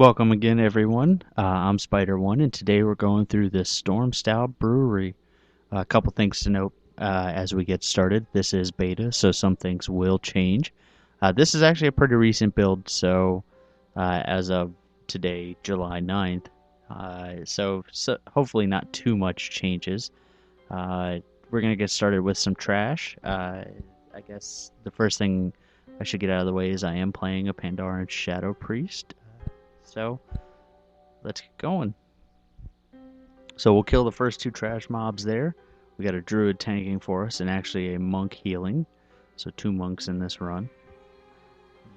Welcome again, everyone. I'm Spider1, and today we're going through the StormStout Brewery. A couple things to note as we get started. This is beta, so some things will change. This is actually a pretty recent build, so as of today, July 9th, so hopefully not too much changes. We're going to get started with some trash. I guess the first thing I should get out of the way is I am playing a Pandaren Shadow Priest. So let's get going. So we'll kill the first two trash mobs there. We got a druid tanking for us and actually a monk healing. So two monks in this run.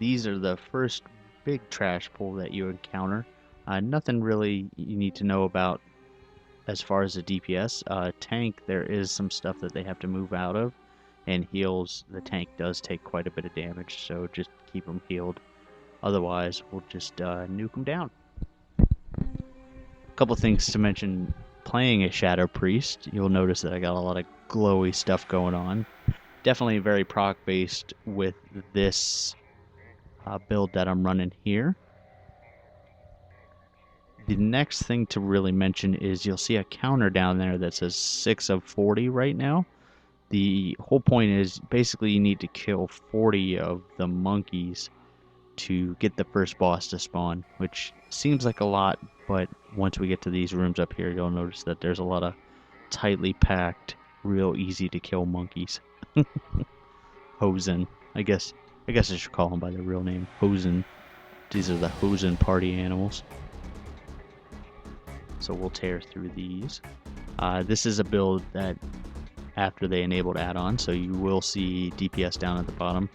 These are the first big trash pool that you encounter. Nothing really you need to know about as far as the DPS. Tank, there is some stuff that they have to move out of. And heals, the tank does take quite a bit of damage, so just keep them healed. Otherwise, we'll just nuke them down. A couple things to mention. Playing a Shadow Priest, you'll notice that I got a lot of glowy stuff going on. Definitely very proc based with this build that I'm running here. The next thing to really mention is you'll see a counter down there that says 6 of 40 right now. The whole point is basically you need to kill 40 of the monkeys to get the first boss to spawn, which seems like a lot, but once we get to these rooms up here, you'll notice that there's a lot of tightly packed, real easy to kill monkeys. Hosen. I guess I should call them by their real name. Hosen. These are the Hosen party animals. So we'll tear through these. This is a build that after they enabled add-on, so you will see DPS down at the bottom.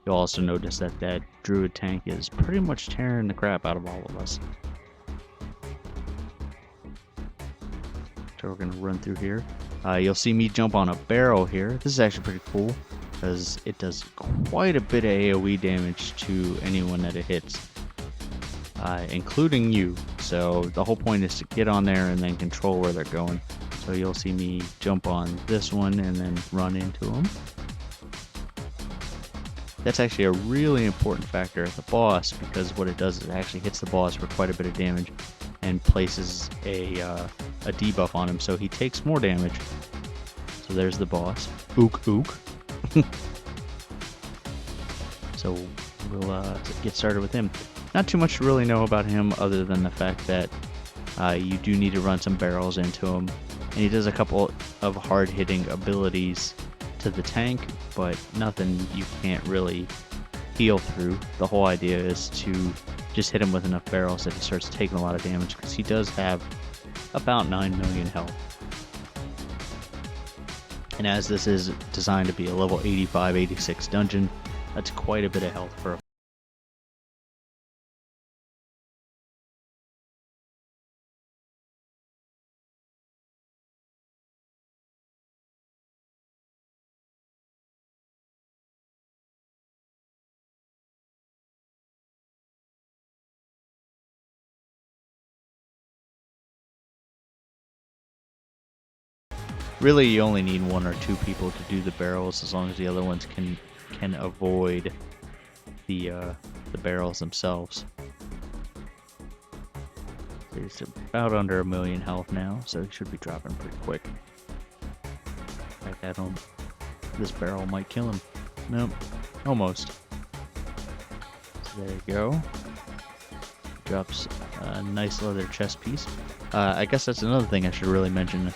You'll also notice that that druid tank is pretty much tearing the crap out of all of us. So we're going to run through here. You'll see me jump on a barrel here. This is actually pretty cool because it does quite a bit of AoE damage to anyone that it hits, including you. So the whole point is to get on there and then control where they're going. So you'll see me jump on this one and then run into them. That's actually a really important factor at the boss, because what it does is it actually hits the boss for quite a bit of damage and places a debuff on him, so he takes more damage. So there's the boss. Ook ook. So we'll get started with him. Not too much to really know about him other than the fact that you do need to run some barrels into him. And he does a couple of hard-hitting abilities to the tank, but nothing you can't really heal through. The whole idea is to just hit him with enough barrels that he starts taking a lot of damage, because he does have about 9 million health. And as this is designed to be a level 85-86 dungeon, that's quite a bit of health for a Really, you only need 1 or 2 people to do the barrels, as long as the other ones can avoid the barrels themselves. He's about under 1 million health now, so he should be dropping pretty quick. In fact, this barrel might kill him. Nope, almost. So there you go. Drops a nice leather chest piece. I guess that's another thing I should really mention.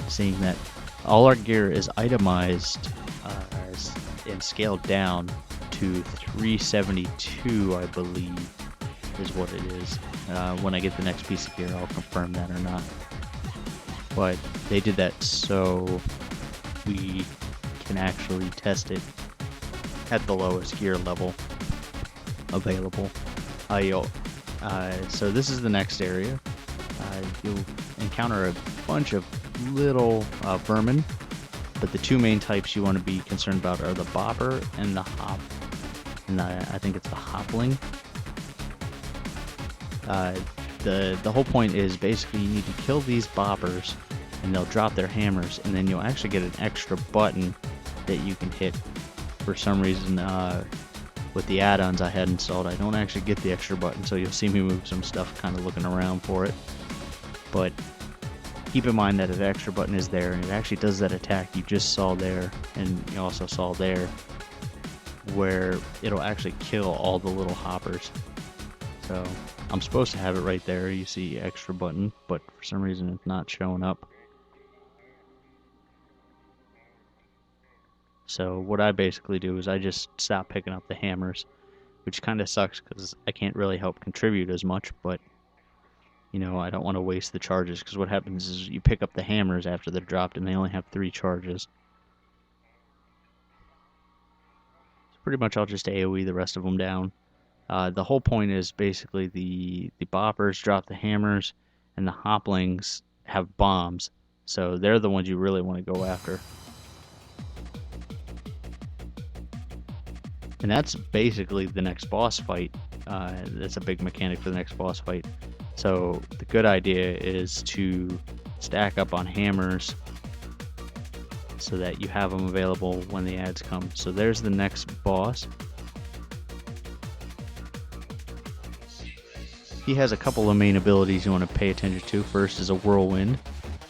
Seeing that all our gear is itemized and scaled down to 372, I believe, is what it is. When I get the next piece of gear, I'll confirm that or not. But they did that so we can actually test it at the lowest gear level available. So this is the next area. You'll encounter a bunch of little vermin, but the 2 main types you want to be concerned about are the bobber and the hop, and I think it's the hopling. The whole point is basically you need to kill these bobbers and they'll drop their hammers, and then you'll actually get an extra button that you can hit. For some reason with the add-ons I had installed, I don't actually get the extra button, so you'll see me move some stuff kind of looking around for it. But keep in mind that the extra button is there, and it actually does that attack you just saw there, and you also saw there, where it'll actually kill all the little hoppers. So I'm supposed to have it right there, you see extra button, but for some reason it's not showing up. So what I basically do is I just stop picking up the hammers, which kind of sucks because I can't really help contribute as much, but you know, I don't want to waste the charges, because what happens is you pick up the hammers after they're dropped and they only have 3 charges. So pretty much I'll just AoE the rest of them down. The whole point is basically the boppers drop the hammers and the hoplings have bombs, so they're the ones you really want to go after. And that's basically the next boss fight. That's a big mechanic for the next boss fight. So the good idea is to stack up on hammers so that you have them available when the ads come. So there's the next boss. He has a couple of main abilities you want to pay attention to. First is a whirlwind,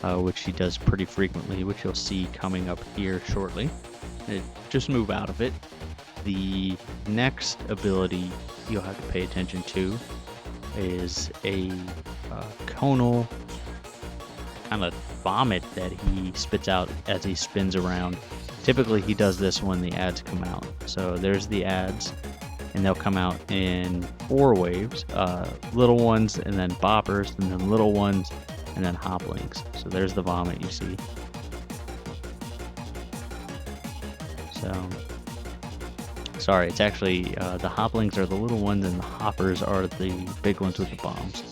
which he does pretty frequently, which you'll see coming up here shortly. Just move out of it. The next ability you'll have to pay attention to is a conal kind of vomit that he spits out as he spins around. Typically he does this when the ads come out. So there's the ads, and they'll come out in 4 waves. Little ones, and then boppers, and then little ones, and then hoplings. So there's the vomit you see. So sorry, it's actually the hoplings are the little ones and the hoppers are the big ones with the bombs.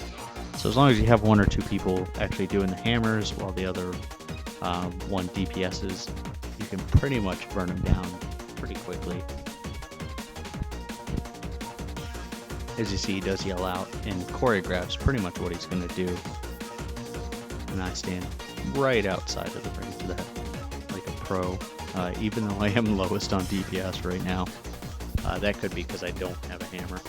So as long as you have 1 or 2 people actually doing the hammers while the other 1 DPSs, you can pretty much burn them down pretty quickly. As you see, he does yell out and choreographs pretty much what he's going to do. And I stand right outside of the ring for that, like a pro. Even though I am lowest on DPS right now. That could be because I don't have a hammer.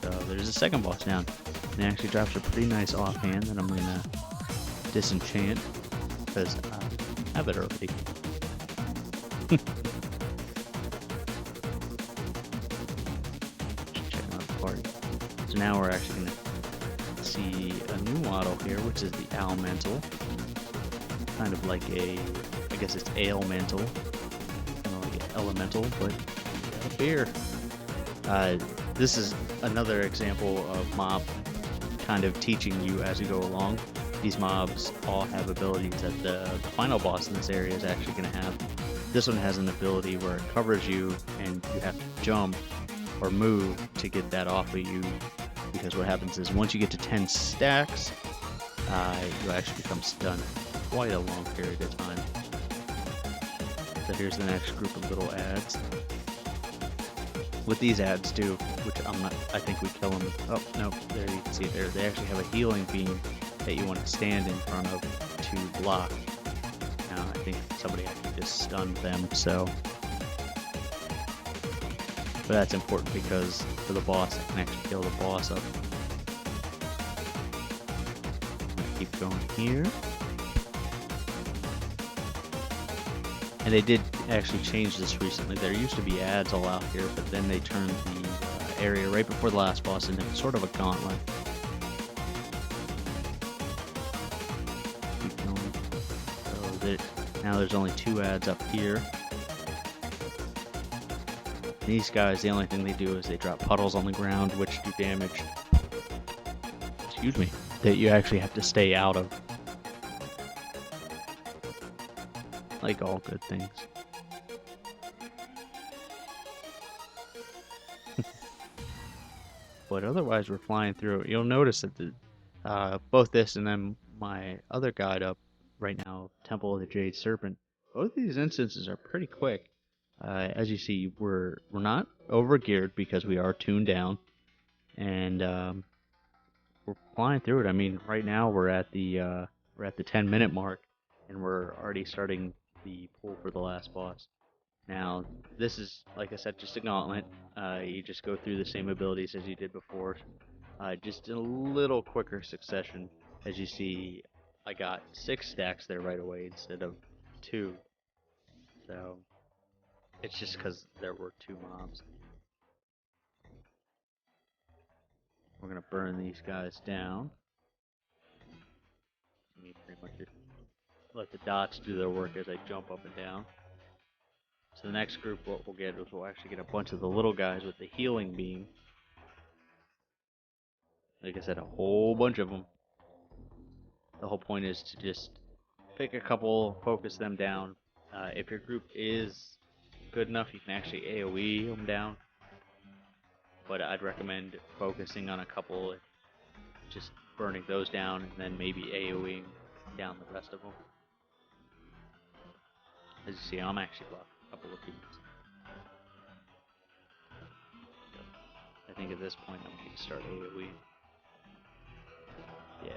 So there's a second boss down. And it actually drops a pretty nice offhand that I'm going to disenchant, because I have it already. Checking out the party. So now we're actually going to see a new model here, which is the Elemental. Kind of like a, I guess it's elemental, kind of like elemental, but a beer. This is another example of mob kind of teaching you as you go along. These mobs all have abilities that the final boss in this area is actually going to have. This one has an ability where it covers you and you have to jump or move to get that off of you, because what happens is once you get to 10 stacks, you actually become stunned quite a long period of time. So here's the next group of little ads. What these ads do, which I think we kill them. Oh, no, there you can see it there. They actually have a healing beam that you want to stand in front of to block. Now, I think somebody actually just stunned them, so. But that's important because for the boss, I can actually kill the boss up. Keep going here. And they did actually change this recently. There used to be ads all out here, but then they turned the area right before the last boss into sort of a gauntlet. Keep going. So now there's only 2 ads up here. These guys, the only thing they do is they drop puddles on the ground, which do damage. Excuse me. That you actually have to stay out of. Like all good things. But otherwise we're flying through it. You'll notice that both this and then my other guide up right now, Temple of the Jade Serpent, both these instances are pretty quick. As you see, we're not over geared because we are tuned down, and we're flying through it. I mean, right now we're at the 10-minute mark, and we're already starting the pull for the last boss. Now, this is, like I said, just a gauntlet. You just go through the same abilities as you did before, just in a little quicker succession. As you see, I got 6 stacks there right away instead of 2. So, it's just because there were 2 mobs. We're going to burn these guys down. You pretty much just let the dots do their work as I jump up and down. So the next group, what we'll get is we'll actually get a bunch of the little guys with the healing beam. Like I said, a whole bunch of them. The whole point is to just pick a couple, focus them down. If your group is good enough, you can actually AoE them down. But I'd recommend focusing on a couple, just burning those down, and then maybe AoEing down the rest of them. As you see, I'm actually blocking a couple of these. I think at this point I'm going to start AoE. Yeah.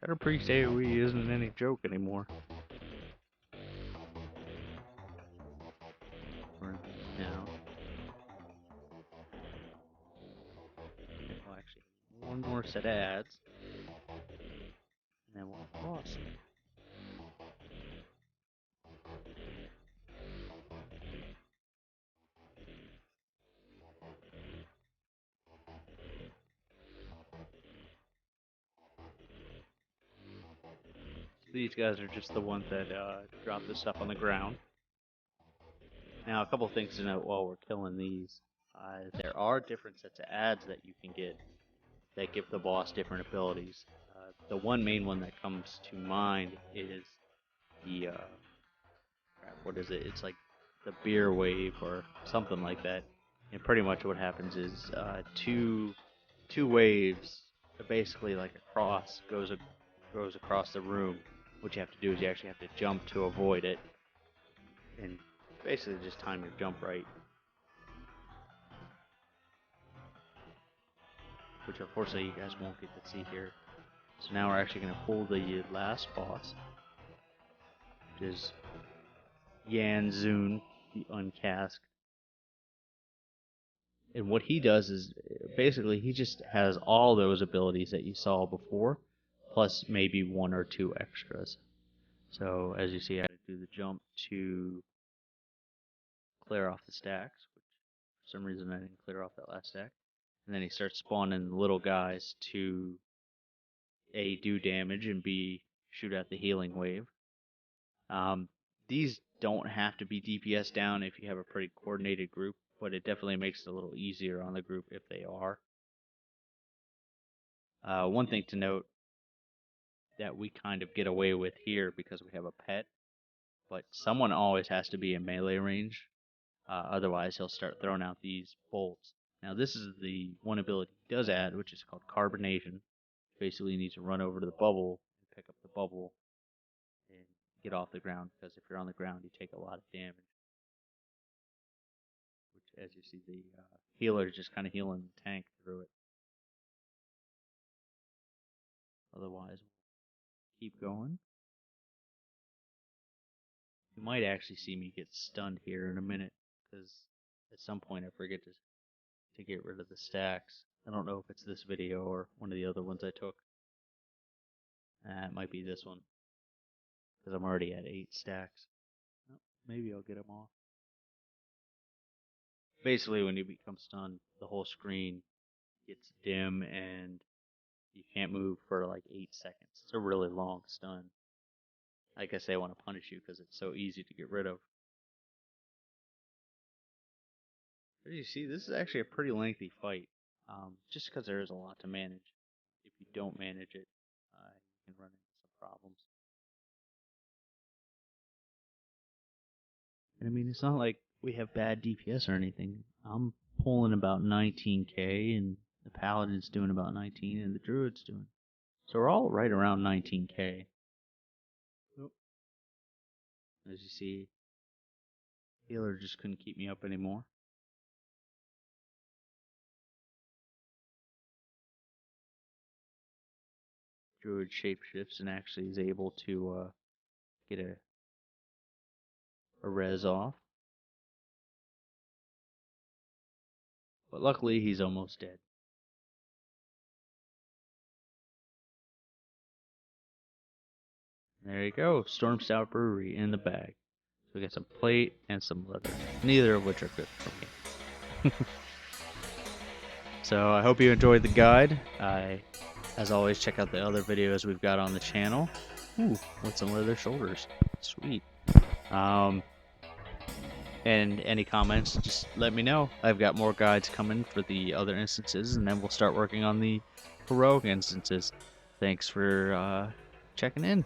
Shadow Priest AoE isn't any joke anymore. Now, well, actually, one more set of ads, and then we'll have boss. These guys are just the ones that drop the stuff on the ground. Now, a couple things to note while we're killing these. There are different sets of ads that you can get that give the boss different abilities. The one main one that comes to mind is the, what is it? It's like the beer wave or something like that. And pretty much what happens is two waves, basically like a cross, goes across the room. What you have to do is you actually have to jump to avoid it, and basically just time your jump right. Which unfortunately you guys won't get to see here. So now we're actually going to pull the last boss, which is Yanzun, the Uncasked. And what he does is, basically, he just has all those abilities that you saw before, plus maybe 1 or 2 extras. So, as you see, I had to do the jump to clear off the stacks, which for some reason I didn't clear off that last stack. And then he starts spawning little guys to A, do damage, and B, shoot at the healing wave. These don't have to be DPS down if you have a pretty coordinated group, but it definitely makes it a little easier on the group if they are. One thing to note that we kind of get away with here because we have a pet, but someone always has to be in melee range, otherwise he'll start throwing out these bolts. Now this is the one ability he does add, which is called Carbonation. Basically you need to run over to the bubble and pick up the bubble and get off the ground, because if you're on the ground you take a lot of damage. Which, as you see, the healer is just kind of healing the tank through it. Otherwise, we'll keep going. You might actually see me get stunned here in a minute, because at some point I forget to get rid of the stacks. I don't know if it's this video or one of the other ones I took. It might be this one, because I'm already at 8 stacks. Oh, maybe I'll get them off. Basically, when you become stunned, the whole screen gets dim and you can't move for like 8 seconds. It's a really long stun. I guess they want to punish you because it's so easy to get rid of. As you see, this is actually a pretty lengthy fight, just because there is a lot to manage. If you don't manage it, you can run into some problems. And I mean, it's not like we have bad DPS or anything. I'm pulling about 19k, and the Paladin's doing about 19, and the Druid's doing. So we're all right around 19k. Oh. As you see, healer just couldn't keep me up anymore. druid shapeshifts and actually is able to get a res off. But luckily, he's almost dead. There you go, StormStout Brewery in the bag. So we got some plate and some leather, neither of which are good for me. So I hope you enjoyed the guide. As always, check out the other videos we've got on the channel. Ooh, with some leather shoulders. Sweet. And any comments, just let me know. I've got more guides coming for the other instances, and then we'll start working on the heroic instances. Thanks for checking in.